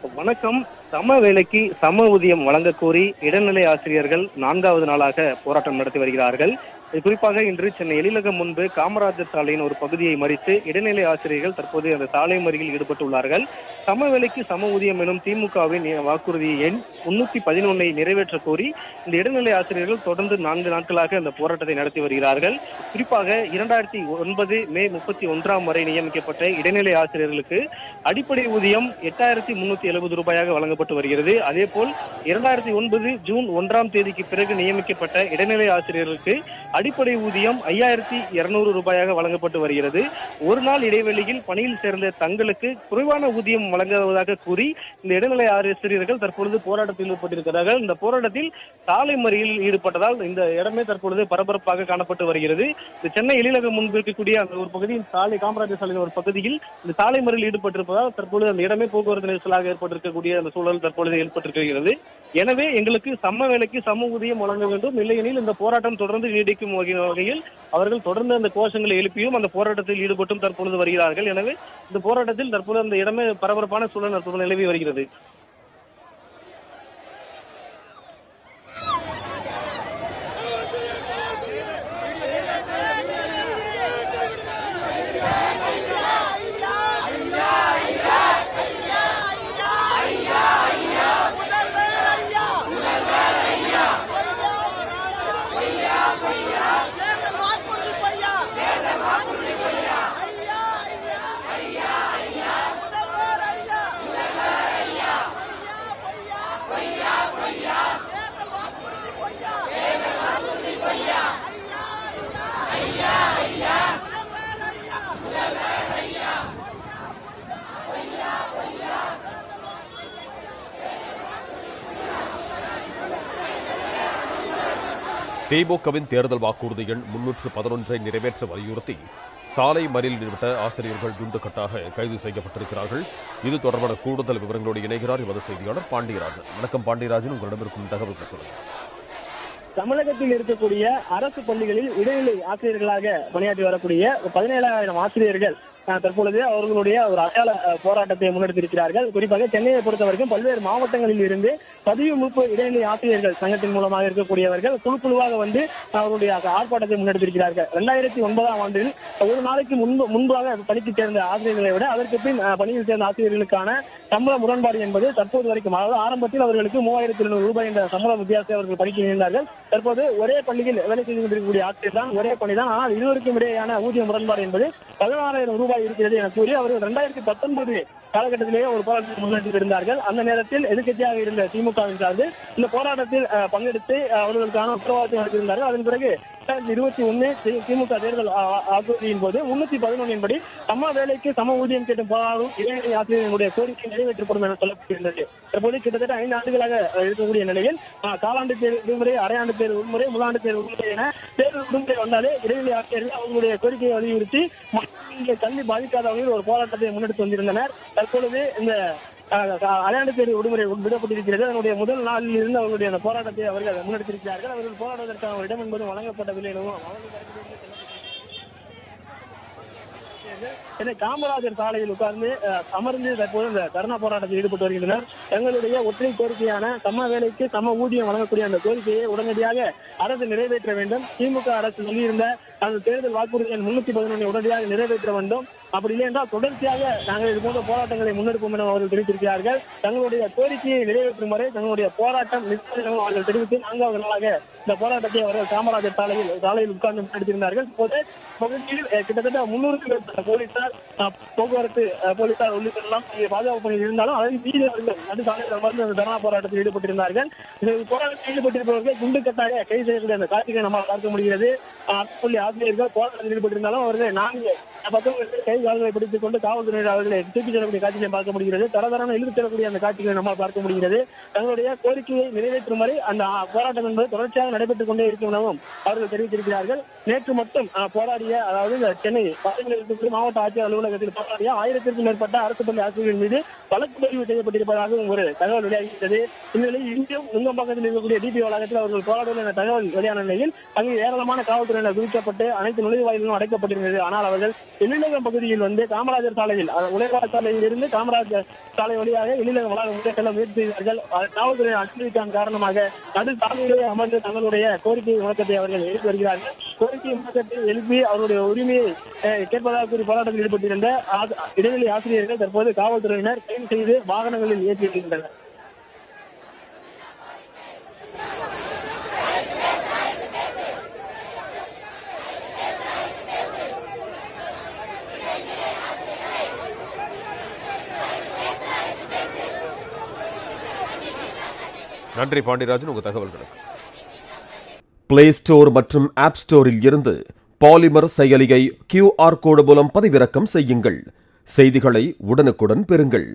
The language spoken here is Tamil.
வணக்கம். சம வேலைக்கு சம ஊதியம் வழங்க கோரி இடைநிலை ஆசிரியர்கள் 4வது நாளாக போராட்டம் நடத்தி வருகிறார்கள். குறிப்பாக இன்று சென்னை எழிலகம் முன்பு காமராஜர் சாலையின் ஒரு பகுதியை மறித்து இடைநிலை ஆசிரியர்கள் தற்போது அந்த சாலை மறியலில் ஈடுபட்டுள்ளார்கள். சம வேலைக்கு சம ஊதியம் எனும் திமுகவின் வாக்குறுதி எண் 311 நிறைவேற்ற கோரி இந்த இடைநிலை ஆசிரியர்கள் தொடர்ந்து 4 நாட்களாக அந்த போராட்டத்தை நடத்தி வருகிறார்கள். குறிப்பாக 2009 மே 31 வரை நியமிக்கப்பட்ட இடைநிலை ஆசிரியர்களுக்கு அடிப்படை ஊதியம் 8,370 ரூபாயாக வழங்கப்பட்டு வருகிறது. அதேபோல் 2009 ஜூன் 1 பிறகு நியமிக்கப்பட்ட இடைநிலை ஆசிரியர்களுக்கு அடிப்படை ஊதியம் 5,200 ரூபாயாக வழங்கப்பட்டு வருகிறது. ஒரு நாள் இடைவெளியில் பணியில் சேர்ந்த தங்களுக்கு குறைவான ஊதியம் வழங்குவதாக கூறி இந்த இடைநிலை ஆசிரியர்கள் தற்பொழுது போராட்டத்தில் ஈடுபட்டிருக்கிறார்கள். இந்த போராட்டத்தில் சாலை மறியலில் ஈடுபட்டதால் இந்த இடமே தற்பொழுது பரபரப்பாக காணப்பட்டு வருகிறது. சென்னை எழிலகம் முன்பு இருக்கக்கூடிய அந்த ஒரு பகுதியில் காமராஜர் சாலையின் ஒரு பகுதியில் இந்த சாலை மறியலில் ஈடுபட்டிருப்பதால் தற்பொழுது அந்த இடமே போக்குவரத்து நெரிசலாக ஏற்பட்டிருக்கக்கூடிய அந்த சூழல் தற்பொழுது ஏற்பட்டிருக்கிறது. எனவே எங்களுக்கு சம வேலைக்கு சம ஊதியம் வழங்க வேண்டும், இல்லையெனில் இந்த போராட்டம் தொடர்ந்து நீடிக்கும் வகையில் அவர்கள் தொடர்ந்து அந்த கோஷங்களை எழுப்பியும் அந்த போராட்டத்தில் ஈடுபட்டும் தற்பொழுது வருகிறார்கள். எனவே இந்த போராட்டத்தில் தற்பொழுது அந்த இடமே பரபரப்பான சூழல் தற்போது நிலவி வருகிறது. திமுகவின் தேர்தல் வாக்குறுதி எண் 311 நிறைவேற்ற வலியுறுத்தி சாலை மறியலில் ஈடுபட்ட ஆசிரியர்கள் குண்டுகட்டாக கைது செய்யப்பட்டிருக்கிறார்கள். இது தொடர்பான கூடுதல் விவரங்களோடு இணைகிறார் எமது செய்தியாளர் பாண்டியராஜன். வணக்கம் பாண்டியராஜன், உங்களிடம் இருக்கும் தகவல்கள் சொல்லுங்கள். தமிழகத்தில் இருக்கக்கூடிய அரசு பள்ளிகளில் இடைநிலை ஆசிரியர்களாக பணியாற்றி வரக்கூடிய 17,000 ஆசிரியர்கள் தற்பொழுது அவர்களுடைய ஒரு அடையாள போராட்டத்தை முன்னெடுத்திருக்கிறார்கள். குறிப்பாக சென்னையை பொறுத்தவரைக்கும் பல்வேறு மாவட்டங்களில் இருந்து பதிவு மூப்பு இடைநிலை ஆசிரியர்கள் சங்கத்தின் மூலமாக இருக்கக்கூடியவர்கள் குழுவாக வந்து அவருடைய ஆர்ப்பாட்டத்தை முன்னெடுத்திருக்கிறார்கள். 2009 ஒரு நாளைக்கு முன்பாக பணிக்கு சேர்ந்த ஆசிரியர்களை விட அதற்கு பின் பணியில் சேர்ந்த ஆசிரியர்களுக்கான சம்பள முரண்பாடு என்பது தற்போது வரைக்கும், அதாவது ஆரம்பத்தில் அவர்களுக்கு 3,200 ரூபாய் என்ற சம்பள வித்தியாசத்தை அவர்கள் பணிக்கு இணைந்தார்கள். தற்போது ஒரே பள்ளியில் வேலை செய்து கொண்டிருக்கக்கூடிய ஆசிரியர் தான், ஒரே பணிதான், ஆனால் இருவருக்கும் இடையேயான ஊதிய முரண்பாடு என்பது 16,000 ரூபாய் இருக்கிறது என கூறி அவர்கள் 2019 காலகட்டத்திலேயே ஒரு போராட்டத்தை முன்னெடுத்திருந்தார்கள். அந்த நேரத்தில் எதிர்க்கட்சியாக இருந்த திமுகவின் சார்ந்து இந்த போராட்டத்தில் பங்கெடுத்து அவர்களுக்கான உத்தரவாதத்தை அளித்திருந்தார்கள். அதன் பிறகு 2021 திமுக தேர்தல் வாக்குறுதியின் போது 311 படி சம வேலைக்கு சம ஊதியம் கேட்டும் போராடும் இடைநிலை ஆசிரியர்களுடைய கோரிக்கை நிறைவேற்றப்படும் என சொல்லப்பட்டிருந்தது. தற்போது கிட்டத்தட்ட 5 ஆண்டுகளாக இருக்கக்கூடிய நிலையில் காலாண்டு தேர்வு விடுமுறை, அரையாண்டு தேர்வு விடுமுறை, முதலாண்டு தேர்வு விடுமுறை என தேர்வு விடுமுறை வந்தாலே இடைநிலை ஆசிரியர்கள் அவர்களுடைய கோரிக்கையை வலியுறுத்தி கல்வி பாதிக்காத வகையில் ஒரு போராட்டத்தை முன்னெடுத்து வந்திருந்தனர். தற்பொழுது இந்த அரையாண்டு தேர்வு விடுமுறை விடப்பட்டிருக்கிறது. அதனுடைய முதல் நாளில் இருந்து அவர்களுடைய அந்த போராட்டத்தை அவர்கள் முன்னெடுத்திருக்கிறார்கள். அவர்கள் போராடுவதற்கான ஒரு இடம் என்பது வழங்கப்படவில்லை எனவும் சென்னை காமராஜர் சாலையில் உட்கார்ந்து அமர்ந்து தற்போது இந்த தர்ணா போராட்டத்தில் ஈடுபட்டு வருகின்றனர். தங்களுடைய ஒற்றை கோரிக்கையான சம வேலைக்கு சம ஊதியம் வழங்கக்கூடிய அந்த கோரிக்கையை உடனடியாக அரசு நிறைவேற்ற வேண்டும். திமுக அரசு சொல்லியிருந்த அந்த தேர்தல் வாக்குறுதி எண் 311 உடனடியாக நிறைவேற்ற வேண்டும். அப்படி இல்லை என்றால் தொடர்ச்சியாக நாங்கள் இது போன்ற போராட்டங்களை முன்னெடுப்போம் என அவர்கள் தெரிவித்திருக்கிறார்கள். தங்களுடைய கோரிக்கையை நிறைவேற்றும் வரை தங்களுடைய போராட்டம் நிச்சயம் அவர்கள் தெரிவித்து 4வது நாளாக இந்த போராட்டத்தை அவர்கள் காமராஜர் சாலையில் உட்கார்ந்து முன்னெடுத்திருந்தார்கள். இப்போது பகுதியில் கிட்டத்தட்ட 300க்கும் மேற்பட்ட போலீசார், போக்குவரத்து போலீசார் உள்ளிட்டெல்லாம் பாதுகாப்பு பணியில் இருந்தாலும் அதை மீறி அவர்கள் நடு சாலையில் அமர்ந்து அந்த தர்ணா போராட்டத்தில் ஈடுபட்டிருந்தார்கள். போராட்டத்தில் ஈடுபட்டிருப்பவர்கள் குண்டுக்கட்டாக கைது செய்யக்கூடிய அந்த காட்சிகளை நம்மால் பார்க்க முடிகிறது. பள்ளி ஆசிரியர்கள் போராட்டத்தில் ஈடுபட்டிருந்தாலும் அவர்கள் 4 கை கால்களை பிடித்துக் கொண்டு காவல்துறையினர் அவர்களை தூக்கிச் செல்லக்கூடிய காட்சிகளை பார்க்க முடிகிறது. தரதரான இழுத்து செல்லக்கூடிய அந்த காட்சிகளை நம்மால் பார்க்க முடிகிறது. தங்களுடைய கோரிக்கையை நிறைவேற்றும் வரை அந்த போராட்டம் என்பது தொடர்ச்சியாக நடைபெற்றுக் கொண்டே இருக்கும் எனவும் அவர்கள் தெரிவித்திருக்கிறார்கள். நேற்று மட்டும் போராடிய போராடிய, அதாவது இந்த சென்னை பாளையங்கோட்டை இருக்கக்கூடிய மாவட்ட ஆட்சியர் அலுவலகத்தில் போராடிய 1000க்கும் மேற்பட்ட அரசு பள்ளி ஆசிரியர்கள் மீது வழக்கு பதிவு செய்யப்பட்டிருப்பதாகவும் ஒரு தகவல் வெளியாகிவிட்டது. இந்நிலையில் இன்றும் நுங்கம்பாக்கத்தில் இருக்கக்கூடிய டிபி வளாகத்தில் அவர்கள் போராடுவது என தகவல் வெளியான நிலையில் அங்கு ஏராளமான காவல்துறையினர் குவிக்கப்பட்டு அனைத்து நுழைவாயிலும் அடைக்கப்பட்டிருந்தது. ஆனால் அவர்கள் எழிலகம் பகுதியில் காமராஜர் சாலையில், உலக சாலையில் இருந்து காமராஜர் சாலை வழியாக எழிலகம் வளாகம் செல்ல முயற்சி செய்தார்கள். காவல்துறையினர் அச்சுறுத்தின் காரணமாக நடு சாலையிலே அமர்ந்து தங்களுடைய கோரிக்கை முழக்கத்தை அவர்கள் எழுப்பி வருகிறார்கள். கோரிக்கை முழக்கத்தை எழுப்பி அவருடைய உரிமையை கேட்பதாக கூறி போராட்டத்தில் ஈடுபட்டிருந்த இடைநிலை ஆசிரியர்கள் தற்போது காவல்துறையினர் கைது செய்து வாகனங்களில் ஏற்றி வருகின்றனர். நன்றி பாண்டியராஜன், உங்கள் தகவல்களுக்கு. பிளே ஸ்டோர் மற்றும் ஆப் ஸ்டோரில் இருந்து பாலிமர் செயலியை QR கோடு மூலம் பதிவிறக்கம் செய்யுங்கள். செய்திகளை உடனுக்குடன் பெறுங்கள்.